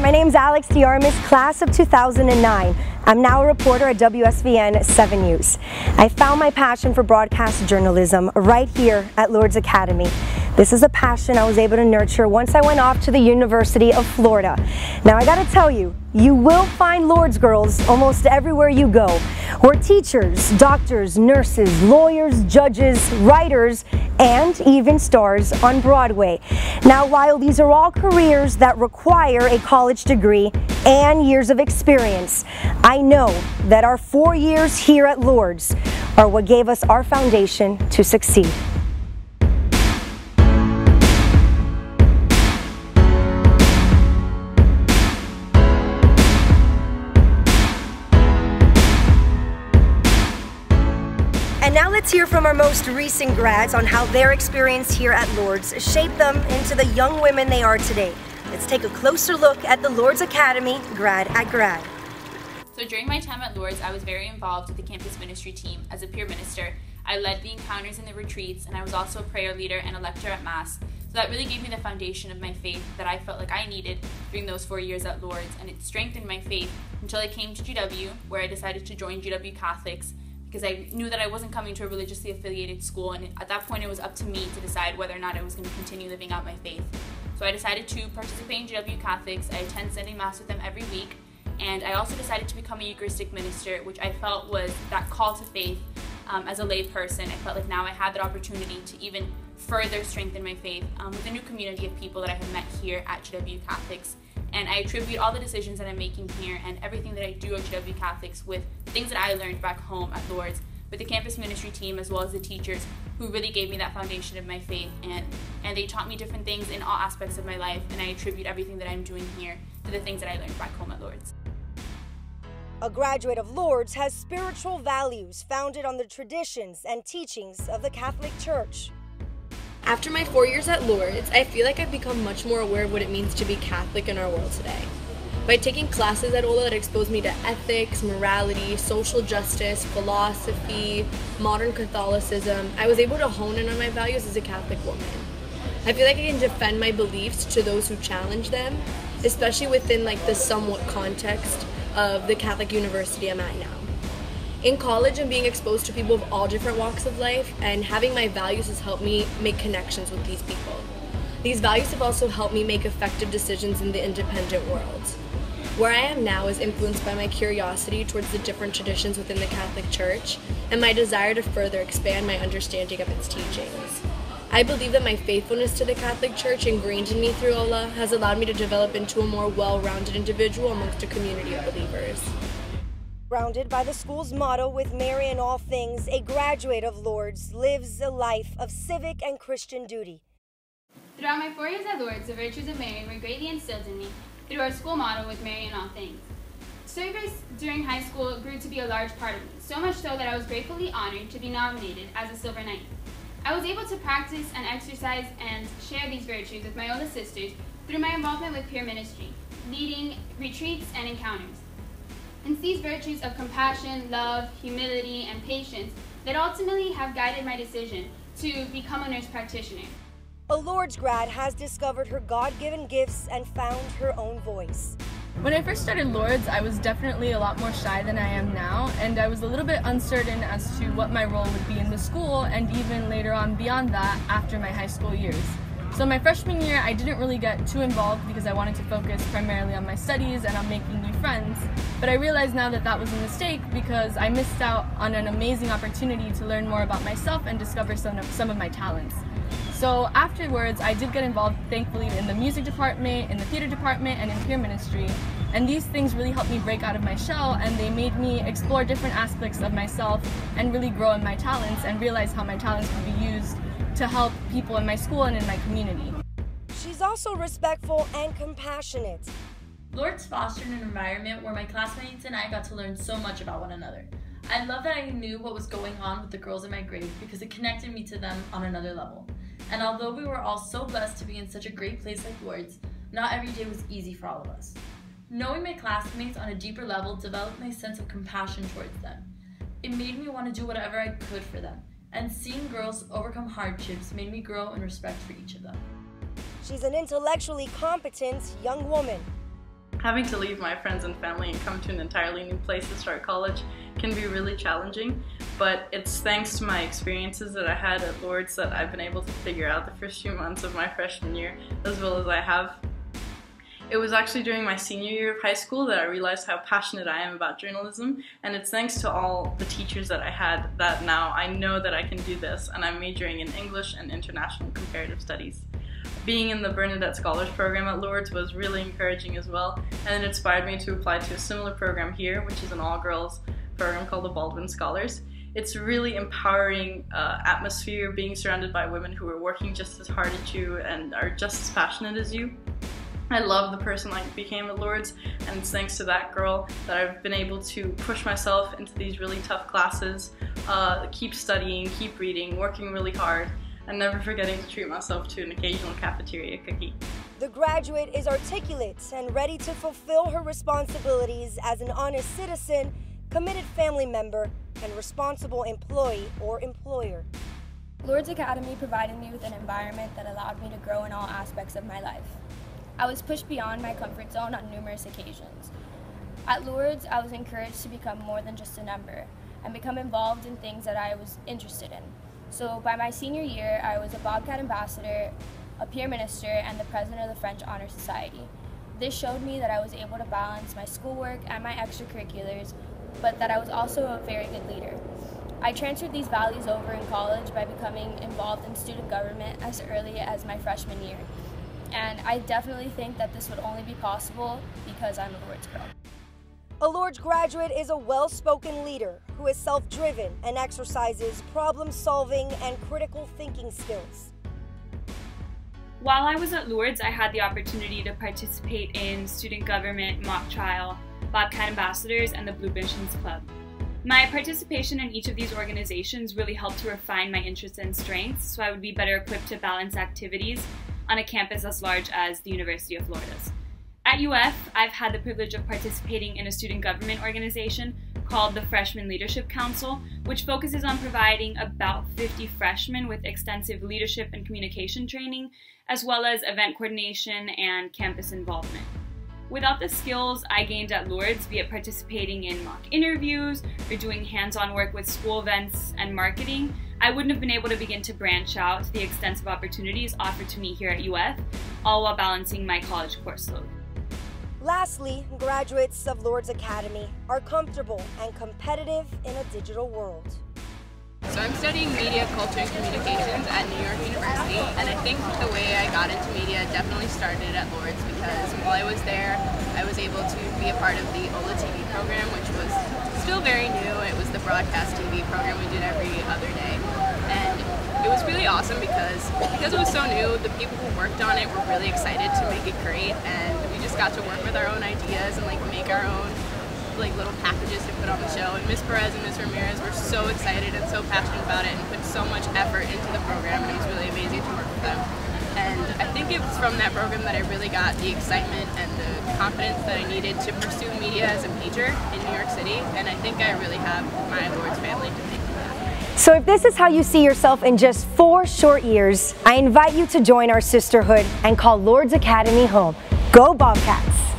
my name's Alex the Armas, class of 2009. I'm now a reporter at WSVN 7 News. I found my passion for broadcast journalism right here at Lourdes Academy. This is a passion I was able to nurture once I went off to the University of Florida. Now I gotta tell you, you will find Lourdes girls almost everywhere you go. We're teachers, doctors, nurses, lawyers, judges, writers, and even stars on Broadway. Now while these are all careers that require a college degree and years of experience, I know that our 4 years here at Lourdes are what gave us our foundation to succeed. And now let's hear from our most recent grads on how their experience here at Lourdes shaped them into the young women they are today. Let's take a closer look at the Lourdes Academy Grad at Grad. So during my time at Lourdes, I was very involved with the campus ministry team as a peer minister. I led the encounters and the retreats, and I was also a prayer leader and a lecturer at Mass. So that really gave me the foundation of my faith that I felt like I needed during those 4 years at Lourdes, and it strengthened my faith until I came to GW, where I decided to join GW Catholics, because I knew that I wasn't coming to a religiously affiliated school, and at that point it was up to me to decide whether or not I was going to continue living out my faith. So I decided to participate in GW Catholics. I attend Sunday Mass with them every week, and I also decided to become a Eucharistic minister, which I felt was that call to faith. As a lay person, I felt like now I had the opportunity to even further strengthen my faith with a new community of people that I have met here at GW Catholics. And I attribute all the decisions that I'm making here and everything that I do at GW Catholics with things that I learned back home at Lourdes, with the campus ministry team as well as the teachers who really gave me that foundation of my faith, and they taught me different things in all aspects of my life, and I attribute everything that I'm doing here to the things that I learned back home at Lourdes. A graduate of Lourdes has spiritual values founded on the traditions and teachings of the Catholic Church. After my 4 years at Lourdes, I feel like I've become much more aware of what it means to be Catholic in our world today. By taking classes at OLLA that exposed me to ethics, morality, social justice, philosophy, modern Catholicism, I was able to hone in on my values as a Catholic woman. I feel like I can defend my beliefs to those who challenge them, especially within the somewhat context of the Catholic university I'm at now. In college, I'm being exposed to people of all different walks of life, and having my values has helped me make connections with these people. These values have also helped me make effective decisions in the independent world. Where I am now is influenced by my curiosity towards the different traditions within the Catholic Church and my desire to further expand my understanding of its teachings. I believe that my faithfulness to the Catholic Church ingrained in me through OLLA has allowed me to develop into a more well-rounded individual amongst a community of believers. Grounded by the school's motto, "With Mary in all things," a graduate of Lourdes lives a life of civic and Christian duty. Throughout my 4 years at Lourdes, the virtues of Mary were greatly instilled in me through our school motto, "With Mary in all things." Service during high school grew to be a large part of me, so much so that I was gratefully honored to be nominated as a Silver Knight. I was able to practice and exercise and share these virtues with my older sisters through my involvement with peer ministry, leading retreats and encounters. It's these virtues of compassion, love, humility, and patience that ultimately have guided my decision to become a nurse practitioner. A Lourdes grad has discovered her God-given gifts and found her own voice. When I first started Lourdes, I was definitely a lot more shy than I am now, and I was a little bit uncertain as to what my role would be in the school, and even later on beyond that after my high school years. So my freshman year, I didn't really get too involved because I wanted to focus primarily on my studies and on making new friends. But I realize now that that was a mistake because I missed out on an amazing opportunity to learn more about myself and discover some of my talents. So afterwards, I did get involved, thankfully, in the music department, in the theater department, and in peer ministry. And these things really helped me break out of my shell, and they made me explore different aspects of myself and really grow in my talents and realize how my talents could be used to help people in my school and in my community. She's also respectful and compassionate. Lourdes fostered an environment where my classmates and I got to learn so much about one another. I love that I knew what was going on with the girls in my grade because it connected me to them on another level. And although we were all so blessed to be in such a great place like Lourdes, not every day was easy for all of us. Knowing my classmates on a deeper level developed my sense of compassion towards them. It made me want to do whatever I could for them, and seeing girls overcome hardships made me grow in respect for each of them. She's an intellectually competent young woman. Having to leave my friends and family and come to an entirely new place to start college can be really challenging, but it's thanks to my experiences that I had at Lourdes that I've been able to figure out the first few months of my freshman year as well as I have. It was actually during my senior year of high school that I realized how passionate I am about journalism, and it's thanks to all the teachers that I had that now I know that I can do this, and I'm majoring in English and International Comparative Studies. Being in the Bernadette Scholars Program at Lourdes was really encouraging as well, and it inspired me to apply to a similar program here, which is an all-girls program called the Baldwin Scholars. It's a really empowering atmosphere, being surrounded by women who are working just as hard as you and are just as passionate as you. I love the person I became at Lourdes, and it's thanks to that girl that I've been able to push myself into these really tough classes, keep studying, keep reading, working really hard, and never forgetting to treat myself to an occasional cafeteria cookie. The graduate is articulate and ready to fulfill her responsibilities as an honest citizen, committed family member, and responsible employee or employer. Lourdes Academy provided me with an environment that allowed me to grow in all aspects of my life. I was pushed beyond my comfort zone on numerous occasions. At Lourdes, I was encouraged to become more than just a number and become involved in things that I was interested in. So by my senior year, I was a Bobcat ambassador, a peer minister, and the president of the French Honor Society. This showed me that I was able to balance my schoolwork and my extracurriculars, but that I was also a very good leader. I transferred these values over in college by becoming involved in student government as early as my freshman year. And I definitely think that this would only be possible because I'm a Lourdes girl. A Lourdes graduate is a well-spoken leader who is self-driven and exercises problem-solving and critical thinking skills. While I was at Lourdes, I had the opportunity to participate in student government, mock trial, Bobcat Ambassadors, and the Blue Missions Club. My participation in each of these organizations really helped to refine my interests and strengths, so I would be better equipped to balance activities on a campus as large as the University of Lourdes. At UF, I've had the privilege of participating in a student government organization called the Freshman Leadership Council, which focuses on providing about 50 freshmen with extensive leadership and communication training, as well as event coordination and campus involvement. Without the skills I gained at Lourdes, be it participating in mock interviews or doing hands-on work with school events and marketing, I wouldn't have been able to begin to branch out to the extensive opportunities offered to me here at UF, all while balancing my college course load. Lastly, graduates of Lourdes Academy are comfortable and competitive in a digital world. So I'm studying media, culture, and communications at New York University, and I think the way I got into media definitely started at Lourdes because while I was there, I was able to be a part of the OLLA TV program, which was still very new. It was the broadcast TV program we did every other day, and it was really awesome because it was so new, the people who worked on it were really excited to make it great, and we just got to work with our own ideas and make our own little packages to put on the show. And Miss Perez and Miss Ramirez were so excited and so passionate about it and put so much effort into the program, and it was really amazing to work with them. And I think it was from that program that I really got the excitement and the confidence that I needed to pursue media as a major in New York City, and I think I really have my Lourdes family to thank for that. So if this is how you see yourself in just 4 short years, I invite you to join our sisterhood and call Lourdes Academy home. Go Bobcats!